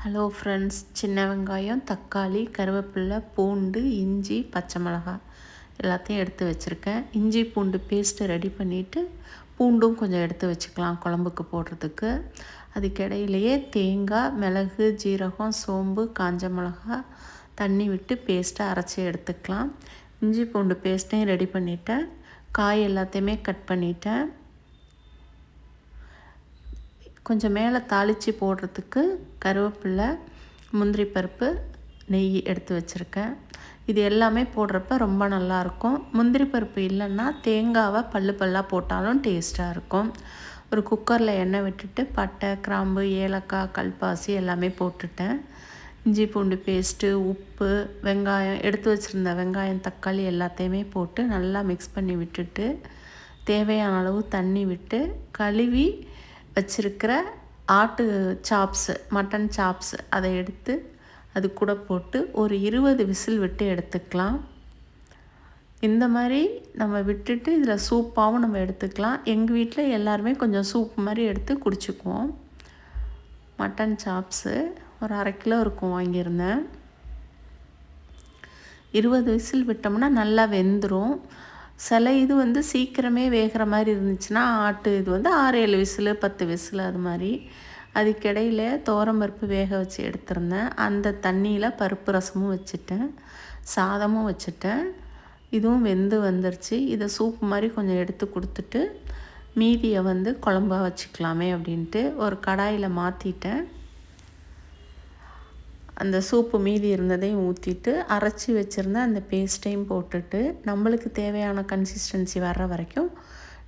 Hello friends, சின்ன வெங்காயம், தக்காளி, கருவேப்பிலை, பூண்டு, இஞ்சி, பச்சை மிளகாய் எல்லாத்தையும் எடுத்து வச்சுருக்கேன். இஞ்சி பூண்டு பேஸ்ட்டு ரெடி பண்ணிவிட்டு பூண்டும் கொஞ்சம் எடுத்து வச்சுக்கலாம் குழம்புக்கு போடுறதுக்கு. அதுக்கிடையிலையே தேங்காய், மிளகு, ஜீரகம், சோம்பு, காஞ்ச மிளகாய் தண்ணி விட்டு பேஸ்ட்டை அரைச்சி எடுத்துக்கலாம். இஞ்சி பூண்டு பேஸ்ட்டையும் ரெடி பண்ணிவிட்டேன். காய் எல்லாத்தையுமே கட் பண்ணிட்டேன். கொஞ்சம் மேலே தாளித்து போடுறதுக்கு கருவேப்பிலை, முந்திரி பருப்பு, நெய் எடுத்து வச்சுருக்கேன். இது எல்லாமே போடுறப்ப ரொம்ப நல்லாயிருக்கும். முந்திரி பருப்பு இல்லைன்னா தேங்காவை பல்லாக போட்டாலும் டேஸ்ட்டாக இருக்கும். ஒரு குக்கரில் எண்ணெய் விட்டுட்டு பட்டை, கிராம்பு, ஏலக்காய், கல்பாசி எல்லாமே போட்டுட்டேன். இஞ்சி பூண்டு பேஸ்ட்டு, உப்பு, வெங்காயம் எடுத்து வச்சுருந்த வெங்காயம், தக்காளி எல்லாத்தையுமே போட்டு நல்லா மிக்ஸ் பண்ணி விட்டுட்டு தேவையான அளவு தண்ணி விட்டு கழுவி வச்சுருக்கிற ஆட்டு சாப்ஸு, மட்டன் சாப்ஸு அதை எடுத்து அது கூட போட்டு ஒரு 20 விசில் விட்டு எடுத்துக்கலாம். இந்த மாதிரி நம்ம விட்டுட்டு இதில் சூப்பாகவும் நம்ம எடுத்துக்கலாம். எங்கள் வீட்டில் எல்லாருமே கொஞ்சம் சூப் மாதிரி எடுத்து குடிச்சுக்குவோம். மட்டன் சாப்ஸு ஒரு 1/2 கிலோ இருக்கும் வாங்கியிருந்தேன். 20 விசில் விட்டோம்னா நல்லா வெந்துடும். சில இது சீக்கிரமே வேகிற மாதிரி இருந்துச்சுன்னா ஆட்டு இது 6-7 விசில், 10 விசில் அது மாதிரி. அதுக்கிடையில் துவரம்பருப்பு வேக வச்சு எடுத்திருந்தேன். அந்த தண்ணியில் பருப்பு ரசமும் வச்சுட்டேன், சாதமும் வச்சுட்டேன். இதுவும் வெந்து வந்துருச்சு. இதை சூப் மாதிரி கொஞ்சம் எடுத்து கொடுத்துட்டு மீதியை குழம்பா வச்சுக்கலாமே அப்படின்ட்டு ஒரு கடாயில் மாற்றிட்டேன். அந்த சூப்பு மீதி இருந்ததையும் ஊற்றிட்டு அரைச்சி வச்சுருந்த அந்த பேஸ்ட்டையும் போட்டுட்டு நம்மளுக்கு தேவையான கன்சிஸ்டன்சி வர்ற வரைக்கும்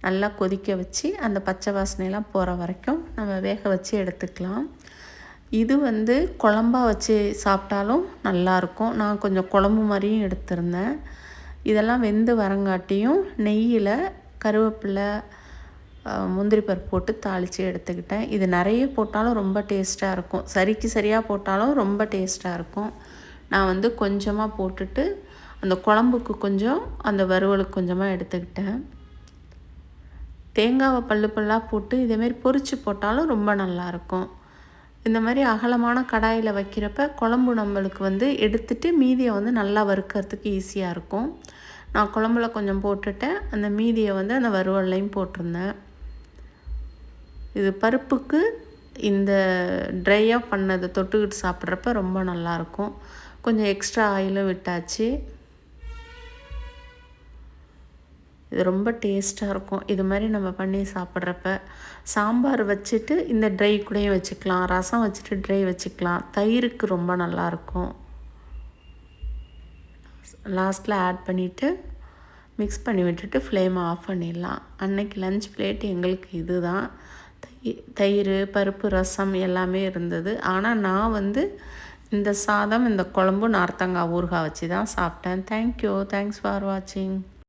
நல்லா கொதிக்க வச்சு அந்த பச்சை வாசனையெல்லாம் போகிற வரைக்கும் நம்ம வேக வச்சு எடுத்துக்கலாம். இது குழம்பா வச்சு சாப்பிட்டாலும் நல்லாயிருக்கும். நான் கொஞ்சம் குழம்பு மாதிரியும் எடுத்திருந்தேன். இதெல்லாம் வெந்து வரங்காட்டியும் நெய்யில் கருவேப்பிலை, முந்திரி பருப்பு போட்டு தாளித்து எடுத்துக்கிட்டேன். இது நிறைய போட்டாலும் ரொம்ப டேஸ்ட்டாக இருக்கும். சரியாக போட்டாலும் ரொம்ப டேஸ்ட்டாக இருக்கும். நான் கொஞ்சமாக போட்டுட்டு அந்த குழம்புக்கு கொஞ்சம், அந்த வறுவலுக்கு கொஞ்சமாக எடுத்துக்கிட்டேன். தேங்காவை பல்லாக போட்டு இதேமாரி பொரித்து போட்டாலும் ரொம்ப நல்லாயிருக்கும். இந்த மாதிரி அகலமான கடாயில் வைக்கிறப்ப குழம்பு நம்மளுக்கு எடுத்துட்டு மீதியை நல்லா வறுக்கிறதுக்கு ஈஸியாக இருக்கும். நான் குழம்புல கொஞ்சம் போட்டுட்டேன். அந்த மீதியை அந்த வறுவல்லையும் போட்டிருந்தேன். இது பருப்புக்கு இந்த ட்ரையாக பண்ணதை தொட்டுக்கிட்டு சாப்பிட்றப்ப ரொம்ப நல்லாயிருக்கும். கொஞ்சம் எக்ஸ்ட்ரா ஆயிலும் விட்டாச்சு. இது ரொம்ப டேஸ்ட்டாக இருக்கும். இது மாதிரி நம்ம பண்ணி சாப்பிட்றப்ப சாம்பார் வச்சுட்டு இந்த ட்ரை கூடயும் வச்சுக்கலாம், ரசம் வச்சுட்டு ட்ரை வச்சுக்கலாம். தயிருக்கு ரொம்ப நல்லாயிருக்கும். லாஸ்ட்டில் ஆட் பண்ணிவிட்டு மிக்ஸ் பண்ணி விட்டுட்டு ஃப்ளேமை ஆஃப் பண்ணிடலாம். அன்னைக்கு லஞ்ச் பிளேட் எங்களுக்கு இது தான். தயிர், பருப்பு, ரசம் எல்லாமே இருந்தது. ஆனால் நான் இந்த சாதம், இந்த குழம்பு, நார்த்தங்காய் ஊறுகாய் வச்சு தான் சாப்பிட்டேன். தேங்க்யூ. தேங்க்ஸ் ஃபார் வாட்சிங்.